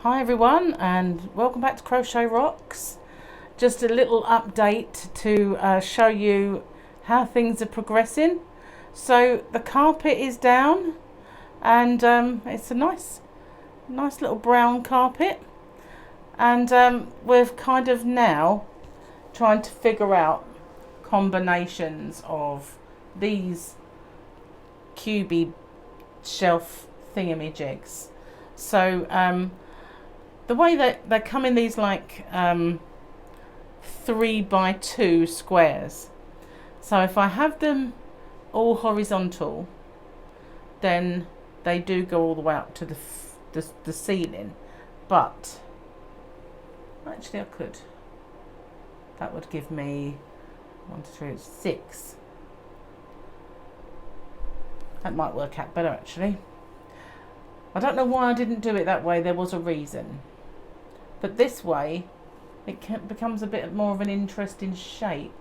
Hi everyone, and welcome back to Crochet Rocks. Just a little update to show you how things are progressing. So the carpet is down, and it's a nice little brown carpet, and we're kind of now trying to figure out combinations of these cubey shelf thingamajigs. So the way that they come in these like 3x2 squares. So if I have them all horizontal, then they do go all the way up to the ceiling. But actually, I could. That would give me 1, 2, 3, 6. That might work out better actually. I don't know why I didn't do it that way. There was a reason. But this way, it becomes a bit more of an interesting shape.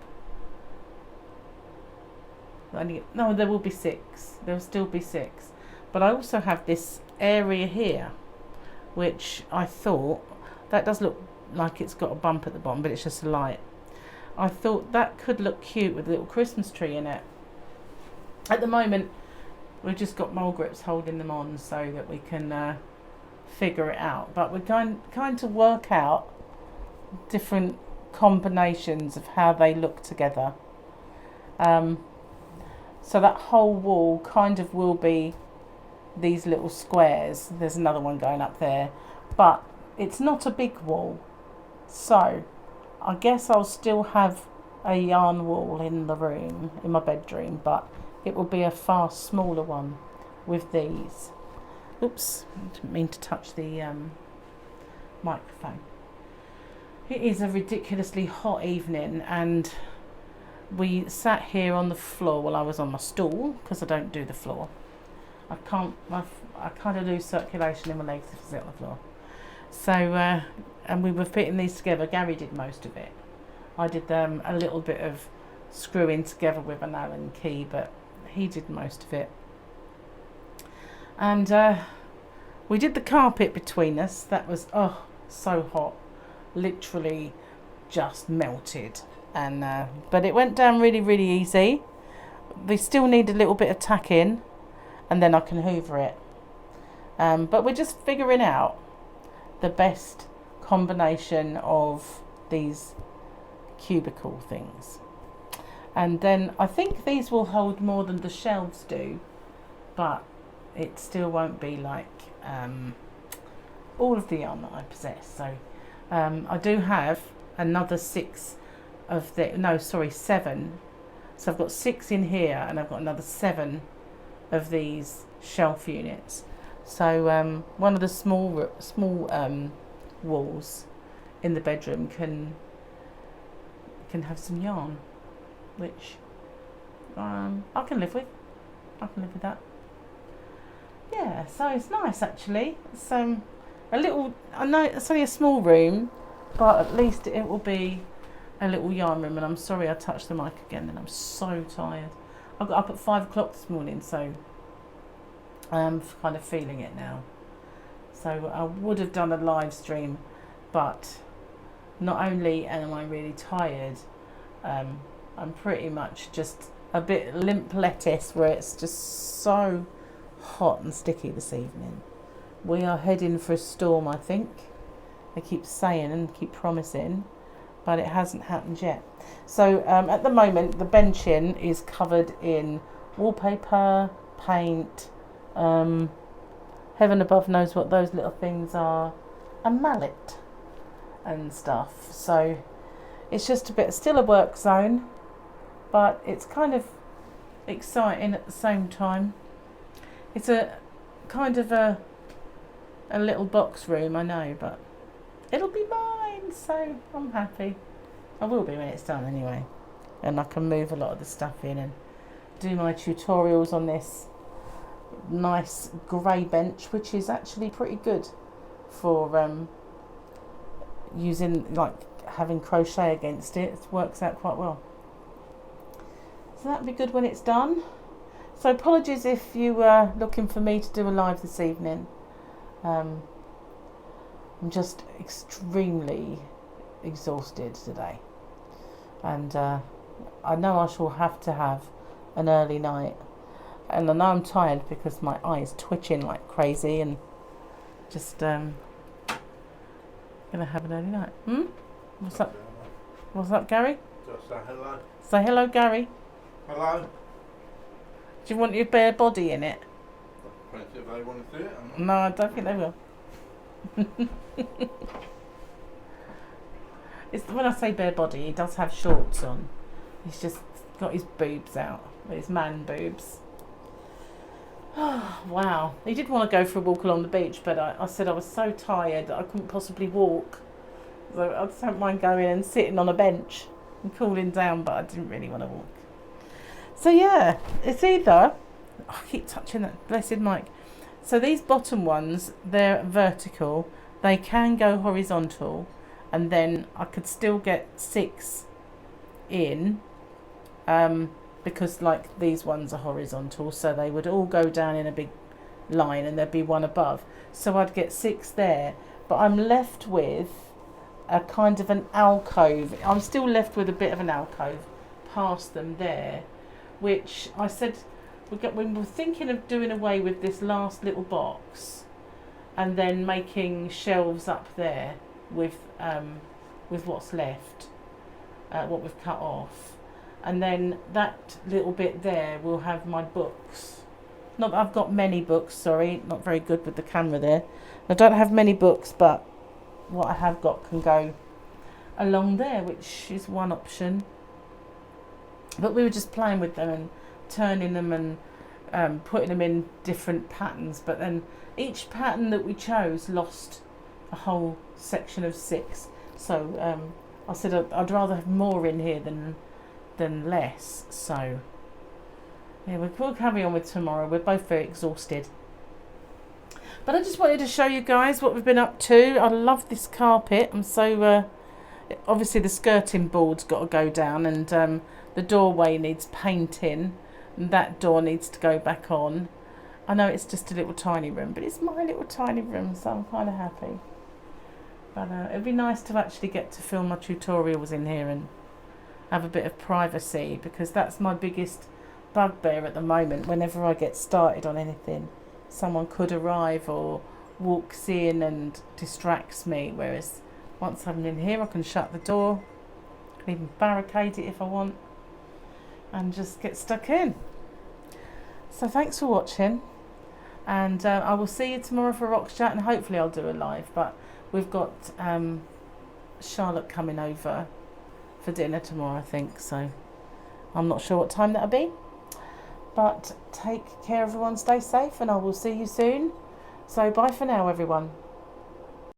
No, there will be 6. There will still be 6. But I also have this area here, which I thought, that does look like it's got a bump at the bottom, but it's just a light. I thought that could look cute with a little Christmas tree in it. At the moment, we've just got mole grips holding them on so that we can figure it out. But we're going to work out different combinations of how they look together. So that whole wall kind of will be these little squares. There's another one going up there, but it's not a big wall. So I guess I'll still have a yarn wall in the room, in my bedroom, but it will be a far smaller one with these. Oops, I didn't mean to touch the microphone. It is a ridiculously hot evening, and we sat here on the floor. Well, I was on my stool because I don't do the floor. I kind of lose circulation in my legs if I sit on the floor. So, and we were fitting these together. Gary did most of it. I did a little bit of screwing together with an Allen key, but he did most of it. And we did the carpet between us. That was so hot, literally just melted. And but it went down really easy. We still need a little bit of tacking, and then I can hoover it. But we're just figuring out the best combination of these cubicle things. And then I think these will hold more than the shelves do, but it still won't be like all of the yarn that I possess. So I do have another 7. So I've got 6 in here, and I've got another 7 of these shelf units. So one of the small walls in the bedroom can have some yarn, which I can live with. I can live with that. Yeah, so it's nice actually. It's a little. I know it's only a small room, but at least it will be a little yarn room. And I'm sorry I touched the mic again, and I'm so tired. I got up at 5 o'clock this morning, so I'm kind of feeling it now. So I would have done a live stream, but not only am I really tired, I'm pretty much just a bit limp lettuce, where it's just so hot and sticky this evening. We are heading for a storm, I think. They keep saying and keep promising, but it hasn't happened yet. So at the moment, the benching is covered in wallpaper, paint, heaven above knows what those little things are, a mallet and stuff. So it's just still a work zone, but it's kind of exciting at the same time. It's a kind of a little box room, I know, but it'll be mine, so I'm happy. I will be when it's done anyway, and I can move a lot of the stuff in and do my tutorials on this nice grey bench, which is actually pretty good for using, like, having crochet against it. It works out quite well. So that'll be good when it's done. So apologies if you were looking for me to do a live this evening. I'm just extremely exhausted today, and I know I shall have to have an early night, and I know I'm tired because my eye is twitching like crazy, and just gonna have an early night. What's up? What's up, Gary? Just say hello. Say hello, Gary. Hello. Do you want your bare body in it? Depends if they want to see it or not. No, I don't think they will. It's when I say bare body, he does have shorts on. He's just got his boobs out, his man boobs. Wow. He did want to go for a walk along the beach, but I said I was so tired that I couldn't possibly walk. So I just don't mind going and sitting on a bench and cooling down, but I didn't really want to walk. So yeah, it's either... I keep touching that blessed mic. So these bottom ones, they're vertical. They can go horizontal, and then I could still get 6 in, because like these ones are horizontal, so they would all go down in a big line and there'd be one above. So I'd get 6 there, but I'm left with a kind of an alcove. I'm still left with a bit of an alcove past them there, which I said we were thinking of doing away with this last little box and then making shelves up there with what's left, what we've cut off, and then that little bit there will have my books. Not that I've got many books, sorry, not very good with the camera there. I don't have many books, but what I have got can go along there, which is one option. But we were just playing with them and turning them and putting them in different patterns, but then each pattern that we chose lost a whole section of 6. So I said I'd rather have more in here than less. So yeah, we'll carry on with tomorrow. We're both very exhausted. But I just wanted to show you guys what we've been up to. I love this carpet. I'm so... obviously the skirting board's got to go down, and the doorway needs painting, and that door needs to go back on. I know it's just a little tiny room, but it's my little tiny room, so I'm kind of happy. But it'd be nice to actually get to film my tutorials in here and have a bit of privacy, because that's my biggest bugbear at the moment. Whenever I get started on anything, someone could arrive or walks in and distracts me, whereas once I'm in here I can shut the door, I can even barricade it if I want, and just get stuck in. So thanks for watching, and I will see you tomorrow for Rock's Chat, and hopefully I'll do a live, but we've got Charlotte coming over for dinner tomorrow, I think, so I'm not sure what time that'll be. But take care everyone, stay safe, and I will see you soon. So bye for now everyone.